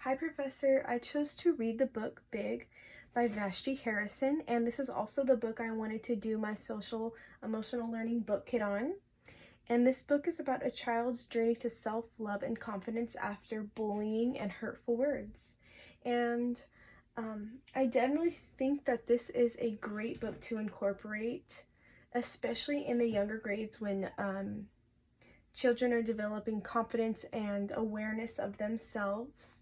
Hi, Professor. I chose to read the book Big by Vashti Harrison, and this is also the book I wanted to do my social emotional learning book kit on. And this book is about a child's journey to self-love and confidence after bullying and hurtful words. And I definitely think that this is a great book to incorporate, especially in the younger grades when children are developing confidence and awareness of themselves.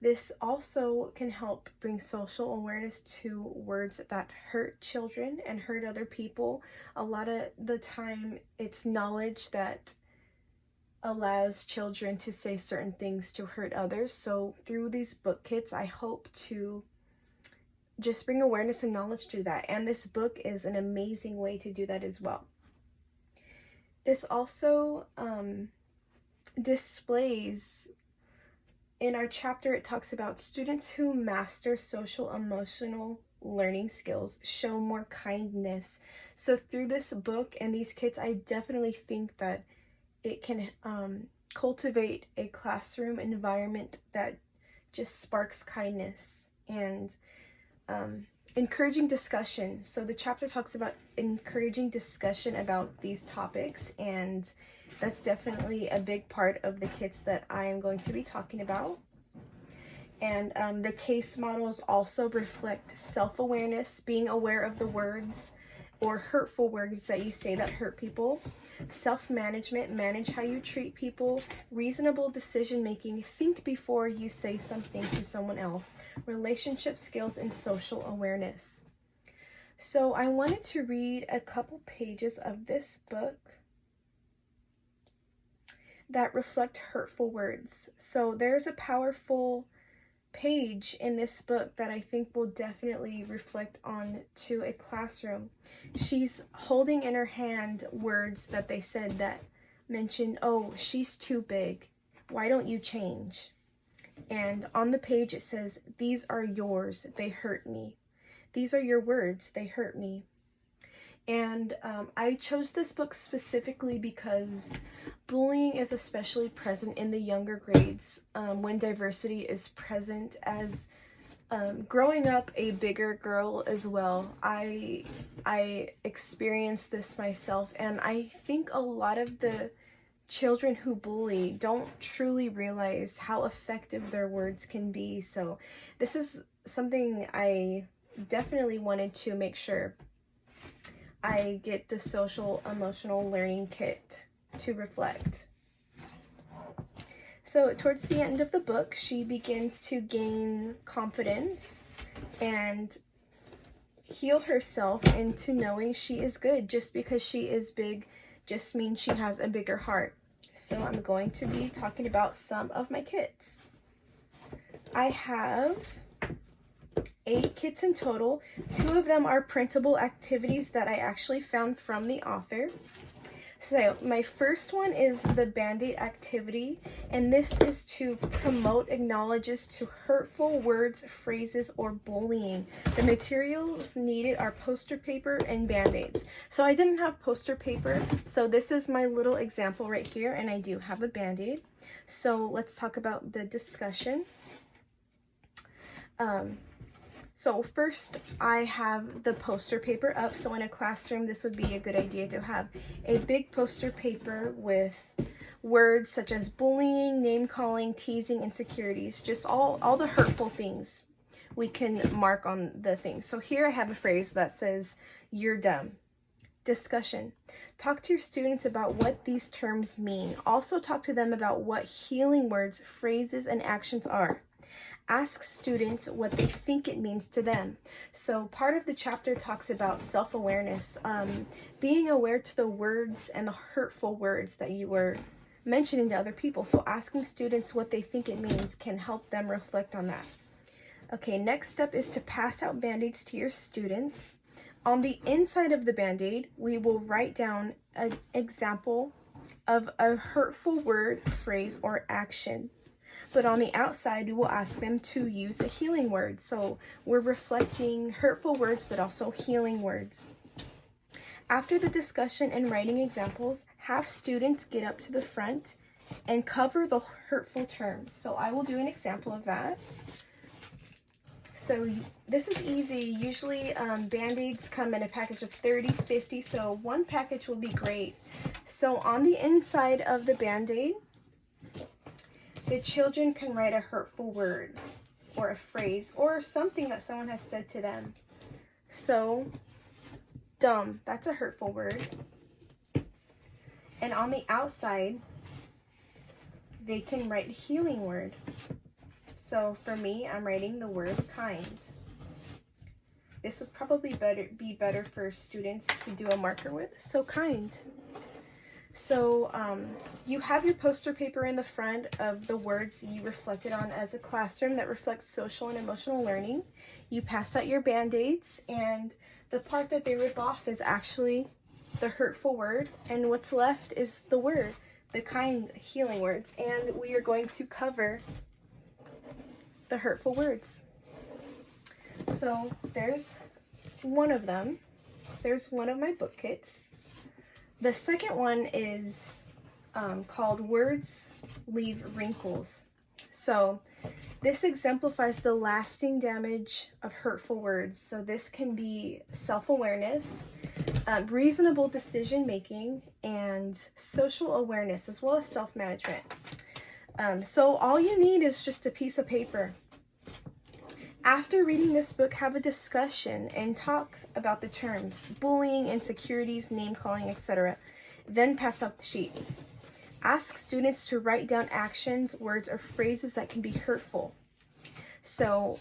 This also can help bring social awareness to words that hurt children and hurt other people. A lot of the time, it's knowledge that allows children to say certain things to hurt others. So through these book kits, I hope to just bring awareness and knowledge to that. And this book is an amazing way to do that as well. This also displays, in our chapter, it talks about students who master social emotional learning skills show more kindness. So through this book and these kits, I definitely think that it can cultivate a classroom environment that just sparks kindness and encouraging discussion. So the chapter talks about encouraging discussion about these topics, and that's definitely a big part of the kits that I am going to be talking about. And the case models also reflect self-awareness, being aware of the words or hurtful words that you say that hurt people, self-management, manage how you treat people, reasonable decision-making, think before you say something to someone else, relationship skills, and social awareness. So I wanted to read a couple pages of this book that reflect hurtful words. So there's a powerful page in this book that I think will definitely reflect on to a classroom. She's holding in her hand words that they said that mention, oh, she's too big. Why don't you change? And on the page it says, these are yours. They hurt me. These are your words. They hurt me. And I chose this book specifically because bullying is especially present in the younger grades when diversity is present. As growing up a bigger girl as well, I experienced this myself, and I think a lot of the children who bully don't truly realize how effective their words can be. So this is something I definitely wanted to make sure I get the social emotional learning kit to reflect. So towards the end of the book, she begins to gain confidence and heal herself into knowing she is good. Just because she is big just means she has a bigger heart. So I'm going to be talking about some of my kits. I have 8 kits in total. 2 of them are printable activities that I actually found from the author. So my first one is the Band-Aid activity, and this is to promote acknowledges to hurtful words, phrases, or bullying. The materials needed are poster paper and Band-Aids. So I didn't have poster paper, so this is my little example right here, and I do have a Band-Aid. So let's talk about the discussion. So first, I have the poster paper up. So in a classroom, this would be a good idea to have a big poster paper with words such as bullying, name-calling, teasing, insecurities, just all the hurtful things we can mark on the thing. So here I have a phrase that says, you're dumb. Discussion. Talk to your students about what these terms mean. Also talk to them about what healing words, phrases, and actions are. Ask students what they think it means to them. So part of the chapter talks about self-awareness, being aware to the words and the hurtful words that you were mentioning to other people. So asking students what they think it means can help them reflect on that. Okay, next step is to pass out Band-Aids to your students. On the inside of the Band-Aid, we will write down an example of a hurtful word, phrase, or action. But on the outside, we will ask them to use a healing word. So we're reflecting hurtful words, but also healing words. After the discussion and writing examples, have students get up to the front and cover the hurtful terms. So I will do an example of that. So this is easy. Usually Band-Aids come in a package of 30, 50, so one package will be great. So on the inside of the Band-Aid, the children can write a hurtful word or a phrase or something that someone has said to them. So, dumb, that's a hurtful word. And on the outside, they can write a healing word. So for me, I'm writing the word kind. This would probably be better for students to do a marker with. So kind. So you have your poster paper in the front of the words you reflected on as a classroom that reflects social and emotional learning. You passed out your Band-Aids, and the part that they rip off is actually the hurtful word, and what's left is the word, the kind healing words, and we are going to cover the hurtful words. So there's one of them. There's one of my book kits. The second one is called Words Leave Wrinkles. So this exemplifies the lasting damage of hurtful words. So this can be self-awareness, reasonable decision-making, and social awareness, as well as self-management. So all you need is just a piece of paper. After reading this book, have a discussion and talk about the terms, bullying, insecurities, name-calling, etc. Then pass out the sheets. Ask students to write down actions, words, or phrases that can be hurtful. So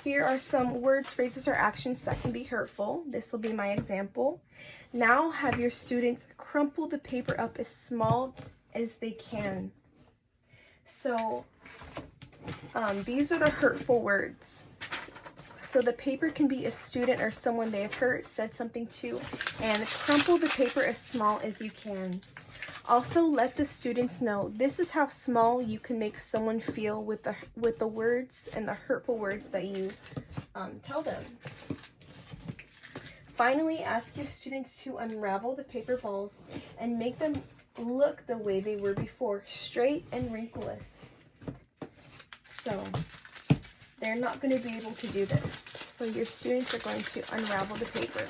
here are some words, phrases, or actions that can be hurtful. This will be my example. Now have your students crumple the paper up as small as they can. So these are the hurtful words. So the paper can be a student or someone they have hurt, said something to, and crumple the paper as small as you can. Also, let the students know this is how small you can make someone feel with the words and the hurtful words that you tell them. Finally, ask your students to unravel the paper balls and make them look the way they were before, straight and wrinkleless. So they're not going to be able to do this. So your students are going to unravel the paper,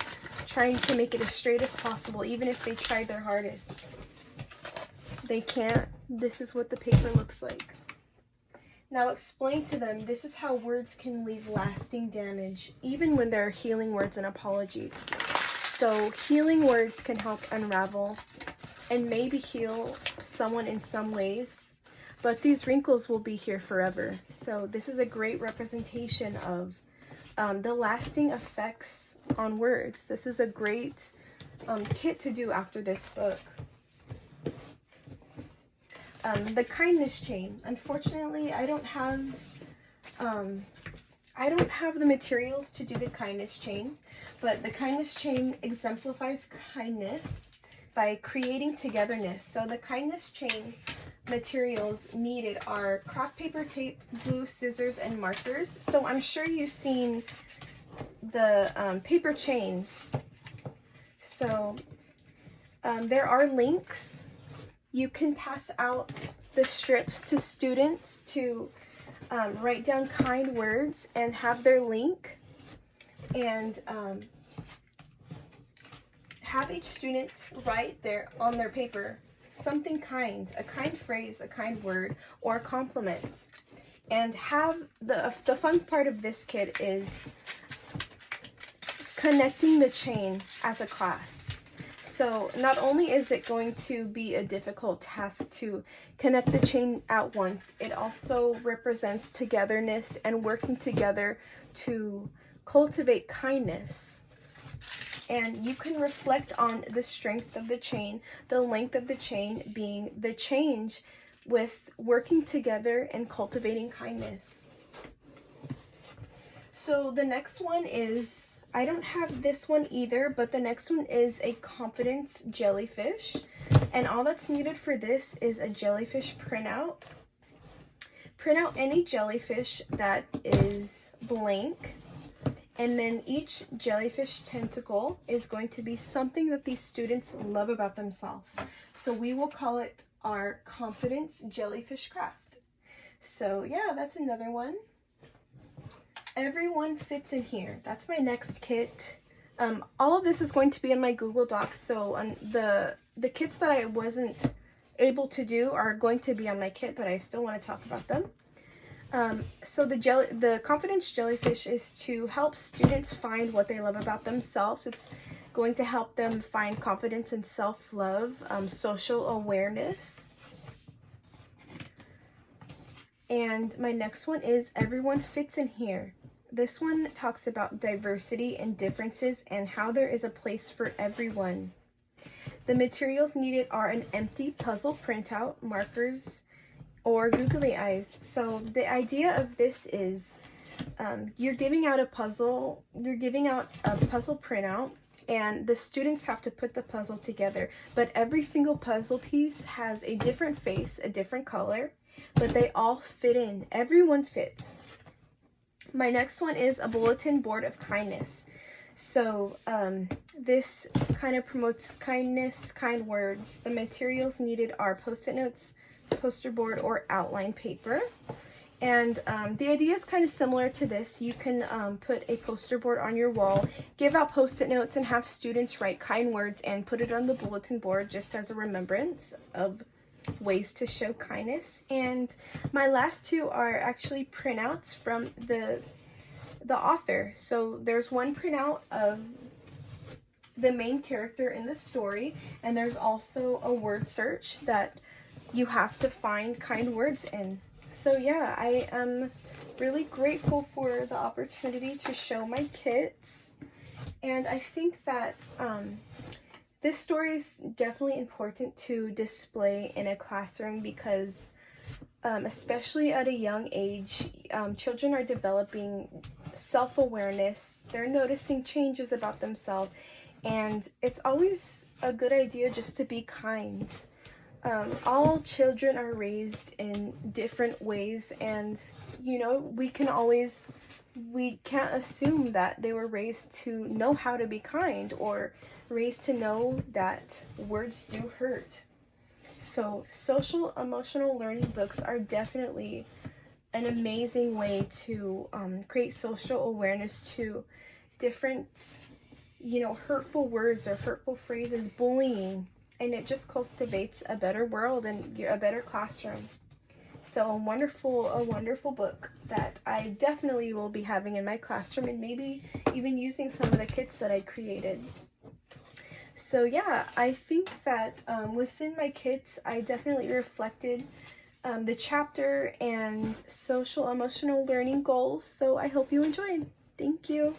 trying to make it as straight as possible, even if they try their hardest. They can't. This is what the paper looks like. Now explain to them this is how words can leave lasting damage, even when there are healing words and apologies. So healing words can help unravel and maybe heal someone in some ways, but these wrinkles will be here forever. So this is a great representation of the lasting effects on words. This is a great kit to do after this book. The kindness chain. Unfortunately, I don't have the materials to do the kindness chain, but the kindness chain exemplifies kindness by creating togetherness. So the kindness chain materials needed are craft paper, tape, glue, scissors, and markers. So I'm sure you've seen the paper chains. So there are links. You can pass out the strips to students to write down kind words and have their link, and have each student write on their paper something kind, a kind phrase, a kind word, or a compliment. And have the fun part of this kit is connecting the chain as a class. So not only is it going to be a difficult task to connect the chain at once, it also represents togetherness and working together to cultivate kindness. And you can reflect on the strength of the chain, the length of the chain being the change with working together and cultivating kindness. So the next one is, I don't have this one either, but the next one is a confidence jellyfish. And all that's needed for this is a jellyfish printout. Print out any jellyfish that is blank And then each jellyfish tentacle is going to be something that these students love about themselves. So we will call it our confidence jellyfish craft. So yeah, that's another one. Everyone fits in here. That's my next kit. All of this is going to be in my Google Docs. So the kits that I wasn't able to do are going to be on my kit, but I still want to talk about them. So the confidence jellyfish is to help students find what they love about themselves. It's going to help them find confidence and self-love, social awareness. And my next one is everyone fits in here. This one talks about diversity and differences and how there is a place for everyone. The materials needed are an empty puzzle printout, markers, or googly eyes. So the idea of this is you're giving out a puzzle printout, and the students have to put the puzzle together. But every single puzzle piece has a different face, a different color, but they all fit in. Everyone fits. My next one is a bulletin board of kindness. So this kind of promotes kindness, kind words. The materials needed are Post-it notes, poster board, or outline paper. And the idea is kind of similar to this. You can put a poster board on your wall, give out Post-it notes, and have students write kind words and put it on the bulletin board just as a remembrance of ways to show kindness. And my last two are actually printouts from the author. So there's one printout of the main character in the story, and there's also a word search that you have to find kind words in. So yeah, I am really grateful for the opportunity to show my kits, and I think that this story is definitely important to display in a classroom because especially at a young age, children are developing self-awareness. They're noticing changes about themselves, and it's always a good idea just to be kind. All children are raised in different ways, and you know, we can't assume that they were raised to know how to be kind or raised to know that words do hurt. So social emotional learning books are definitely an amazing way to create social awareness to different, you know, hurtful words or hurtful phrases, bullying, and it just cultivates a better world and a better classroom. So a wonderful book that I definitely will be having in my classroom, and maybe even using some of the kits that I created. So yeah, I think that within my kits, I definitely reflected the chapter and social emotional learning goals. So I hope you enjoyed. Thank you.